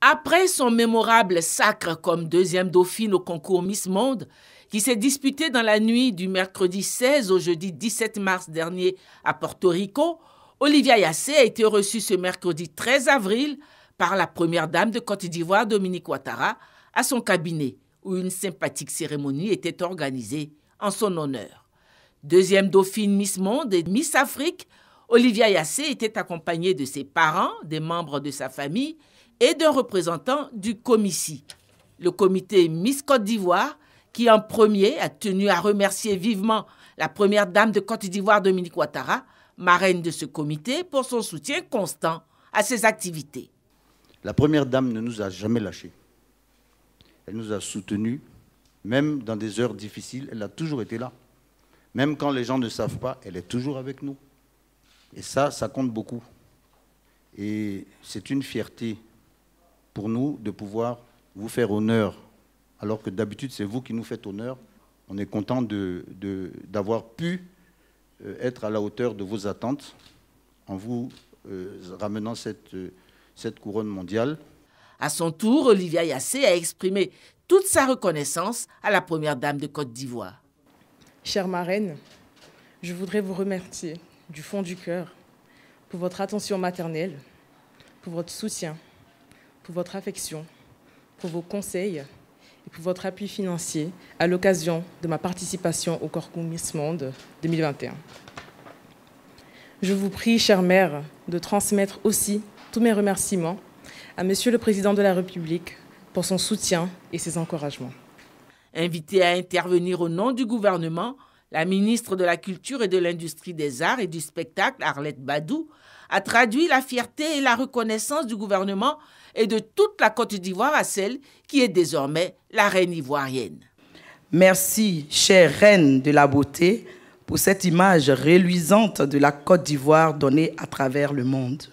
Après son mémorable sacre comme deuxième dauphine au concours Miss Monde, qui s'est disputé dans la nuit du mercredi 16 au jeudi 17 mars dernier à Porto Rico, Olivia Yassé a été reçue ce mercredi 13 avril par la première dame de Côte d'Ivoire, Dominique Ouattara, à son cabinet, où une sympathique cérémonie était organisée en son honneur. Deuxième dauphine Miss Monde et Miss Afrique, Olivia Yassé était accompagnée de ses parents, des membres de sa famille et d'un représentant du Comici, le comité Miss Côte d'Ivoire, qui en premier a tenu à remercier vivement la première dame de Côte d'Ivoire, Dominique Ouattara, marraine de ce comité, pour son soutien constant à ses activités. La première dame ne nous a jamais lâchés. Elle nous a soutenus, même dans des heures difficiles, elle a toujours été là. Même quand les gens ne savent pas, elle est toujours avec nous. Et ça compte beaucoup. Et c'est une fierté pour nous de pouvoir vous faire honneur, alors que d'habitude c'est vous qui nous faites honneur. On est content d'avoir pu être à la hauteur de vos attentes en vous ramenant cette couronne mondiale. À son tour, Olivia Yassé a exprimé toute sa reconnaissance à la première dame de Côte d'Ivoire. Chère marraine, je voudrais vous remercier du fond du cœur pour votre attention maternelle, pour votre soutien, pour votre affection, pour vos conseils et pour votre appui financier à l'occasion de ma participation au concours Miss Monde 2021. Je vous prie, chère mère, de transmettre aussi tous mes remerciements à Monsieur le Président de la République pour son soutien et ses encouragements. Invitée à intervenir au nom du gouvernement, la ministre de la Culture et de l'Industrie des Arts et du Spectacle, Arlette Badou, a traduit la fierté et la reconnaissance du gouvernement et de toute la Côte d'Ivoire à celle qui est désormais la reine ivoirienne. Merci, chère reine de la beauté, pour cette image reluisante de la Côte d'Ivoire donnée à travers le monde.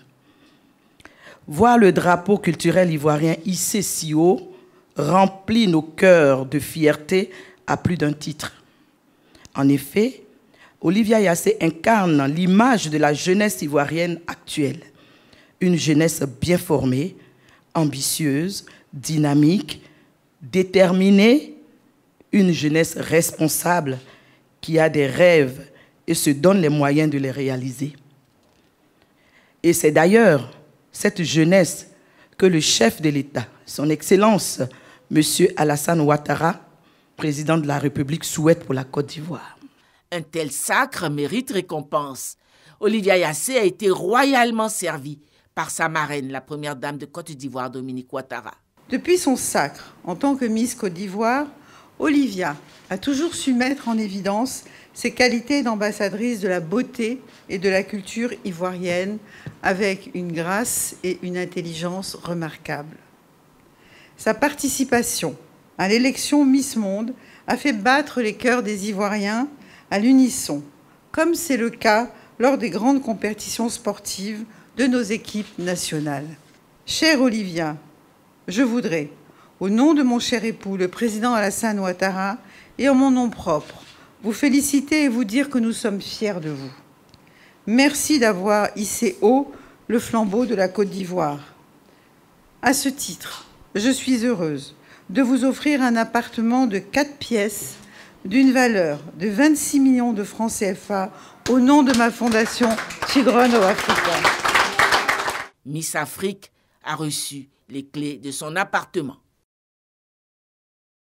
Voir le drapeau culturel ivoirien hissé si haut remplit nos cœurs de fierté à plus d'un titre. En effet, Olivia Yassé incarne l'image de la jeunesse ivoirienne actuelle. Une jeunesse bien formée, ambitieuse, dynamique, déterminée, une jeunesse responsable qui a des rêves et se donne les moyens de les réaliser. Et c'est d'ailleurs cette jeunesse que le chef de l'État, son Excellence, M. Alassane Ouattara, président de la République, souhaite pour la Côte d'Ivoire. Un tel sacre mérite récompense. Olivia Yassé a été royalement servie par sa marraine, la première dame de Côte d'Ivoire, Dominique Ouattara. Depuis son sacre, en tant que Miss Côte d'Ivoire, Olivia a toujours su mettre en évidence ses qualités d'ambassadrice de la beauté et de la culture ivoirienne avec une grâce et une intelligence remarquables. Sa participation à l'élection Miss Monde a fait battre les cœurs des Ivoiriens à l'unisson, comme c'est le cas lors des grandes compétitions sportives de nos équipes nationales. Chère Olivia, je voudrais, au nom de mon cher époux, le président Alassane Ouattara, et en mon nom propre, vous féliciter et vous dire que nous sommes fiers de vous. Merci d'avoir hissé haut le flambeau de la Côte d'Ivoire. À ce titre, je suis heureuse de vous offrir un appartement de 4 pièces d'une valeur de 26 millions de francs CFA au nom de ma fondation Children of Africa. Miss Afrique a reçu les clés de son appartement.